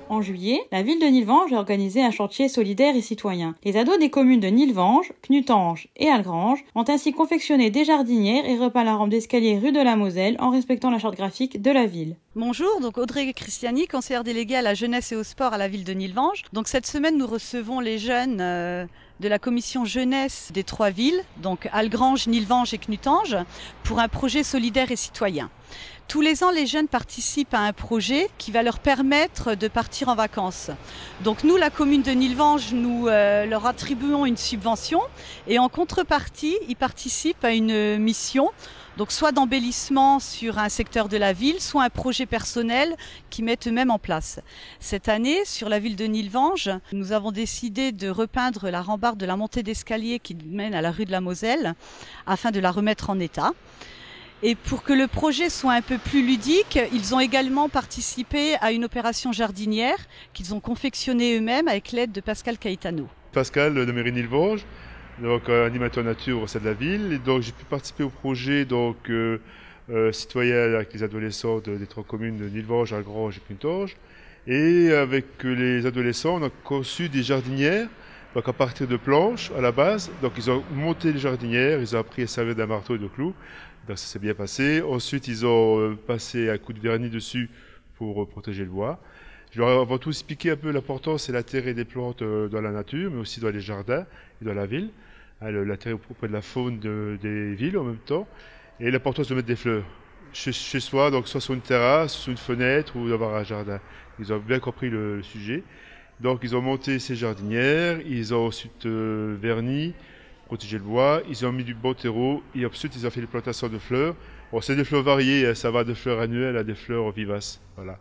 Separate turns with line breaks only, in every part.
En juillet, la ville de Nilvange a organisé un chantier solidaire et citoyen. Les ados des communes de Nilvange, Knutange et Algrange ont ainsi confectionné des jardinières et repeint la rampe d'escalier rue de la Moselle en respectant la charte graphique de la ville.
Bonjour, donc Audrey Christiani, conseillère déléguée à la jeunesse et au sport à la ville de Nilvange. Donc cette semaine, nous recevons les jeunes de la commission jeunesse des 3 villes, donc Algrange, Nilvange et Knutange, pour un projet solidaire et citoyen. Tous les ans, les jeunes participent à un projet qui va leur permettre de partir en vacances. Donc nous, la commune de Nilvange, nous leur attribuons une subvention et en contrepartie, ils participent à une mission, donc soit d'embellissement sur un secteur de la ville, soit un projet personnel qu'ils mettent eux-mêmes en place. Cette année, sur la ville de Nilvange, nous avons décidé de repeindre la rambarde de la montée d'escalier qui mène à la rue de la Moselle afin de la remettre en état. Et pour que le projet soit un peu plus ludique, ils ont également participé à une opération jardinière qu'ils ont confectionnée eux-mêmes avec l'aide de Pascal Caetano.
Pascal de mairie Nilvange, donc animateur nature au sein de la ville. Et donc j'ai pu participer au projet citoyen avec les adolescents des 3 communes de Nilvange, Algrange et Knutange. Et avec les adolescents, on a conçu des jardinières. Donc à partir de planches à la base, donc ils ont monté les jardinières, ils ont appris à servir d'un marteau et de clous, donc ça s'est bien passé. Ensuite ils ont passé un coup de vernis dessus pour protéger le bois. Je leur ai avant tout expliqué un peu l'importance et l'intérêt des plantes dans la nature, mais aussi dans les jardins et dans la ville, l'intérêt auprès de la faune des villes en même temps, et l'importance de mettre des fleurs chez soi, donc soit sur une terrasse, sur une fenêtre ou d'avoir un jardin. Ils ont bien compris le sujet. Donc ils ont monté ces jardinières, ils ont ensuite verni, protégé le bois, ils ont mis du bon terreau et ensuite ils ont fait les plantations de fleurs. Bon, c'est des fleurs variées, ça va de fleurs annuelles à des fleurs vivaces. Voilà.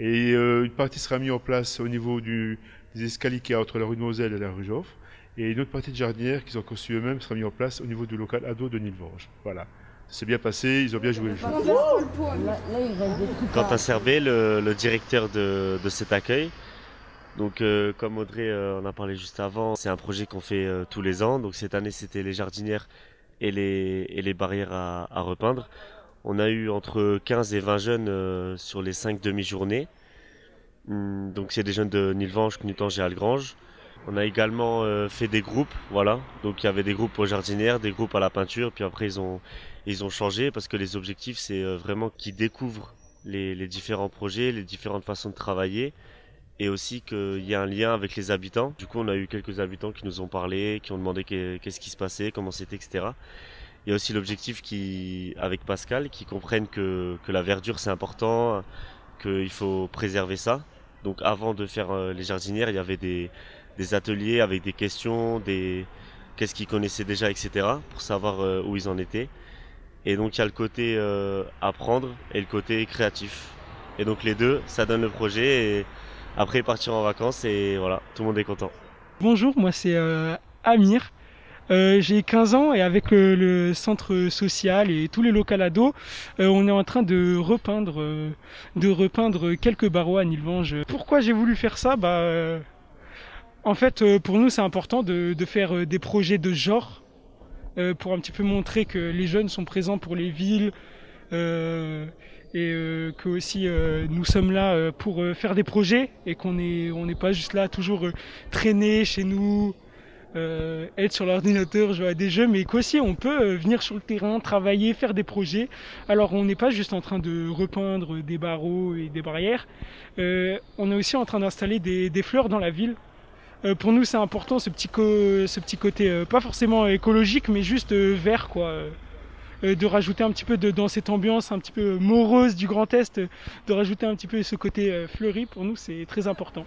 Et une partie sera mise en place au niveau des escaliers qu'il y a entre la rue de Moselle et la rue Joffre. Et une autre partie de jardinière qu'ils ont conçue eux-mêmes sera mise en place au niveau du local ado de Nilvange. Voilà. C'est bien passé, ils ont bien joué le jeu.
Quentin Serbet, le directeur de cet accueil. Donc comme Audrey en a parlé juste avant, c'est un projet qu'on fait tous les ans. Donc cette année c'était les jardinières et les barrières à repeindre. On a eu entre 15 et 20 jeunes sur les 5 demi-journées. Donc c'est des jeunes de Nilvange, Knutange et Algrange. On a également fait des groupes, voilà. Donc il y avait des groupes aux jardinières, des groupes à la peinture, puis après ils ont changé parce que les objectifs c'est vraiment qu'ils découvrent les différents projets, les différentes façons de travailler. Et aussi qu'il y a un lien avec les habitants. Du coup, on a eu quelques habitants qui nous ont parlé, qui ont demandé qu'est-ce qui se passait, comment c'était, etc. Il y a aussi l'objectif avec Pascal, qui comprennent que la verdure c'est important, qu'il faut préserver ça. Donc avant de faire les jardinières, il y avait des ateliers avec des questions, qu'est-ce qu'ils connaissaient déjà, etc. pour savoir où ils en étaient. Et donc il y a le côté apprendre et le côté créatif. Et donc les deux, ça donne le projet. Et après partir en vacances et voilà, tout le monde est content.
Bonjour, moi c'est Amir. J'ai 15 ans et avec le centre social et tous les locaux ados, on est en train de repeindre quelques barreaux à Nilvange. Pourquoi j'ai voulu faire ça ? En fait, pour nous c'est important de faire des projets de genre pour un petit peu montrer que les jeunes sont présents pour les villes. Et que aussi nous sommes là pour faire des projets et qu'on n'est pas juste là toujours traîner chez nous, être sur l'ordinateur, jouer à des jeux, mais qu'aussi on peut venir sur le terrain, travailler, faire des projets. Alors on n'est pas juste en train de repeindre des barreaux et des barrières, on est aussi en train d'installer des fleurs dans la ville. Pour nous c'est important ce petit côté pas forcément écologique mais juste vert quoi. De rajouter un petit peu dans cette ambiance un petit peu morose du Grand Est, de rajouter un petit peu ce côté fleuri, pour nous c'est très important.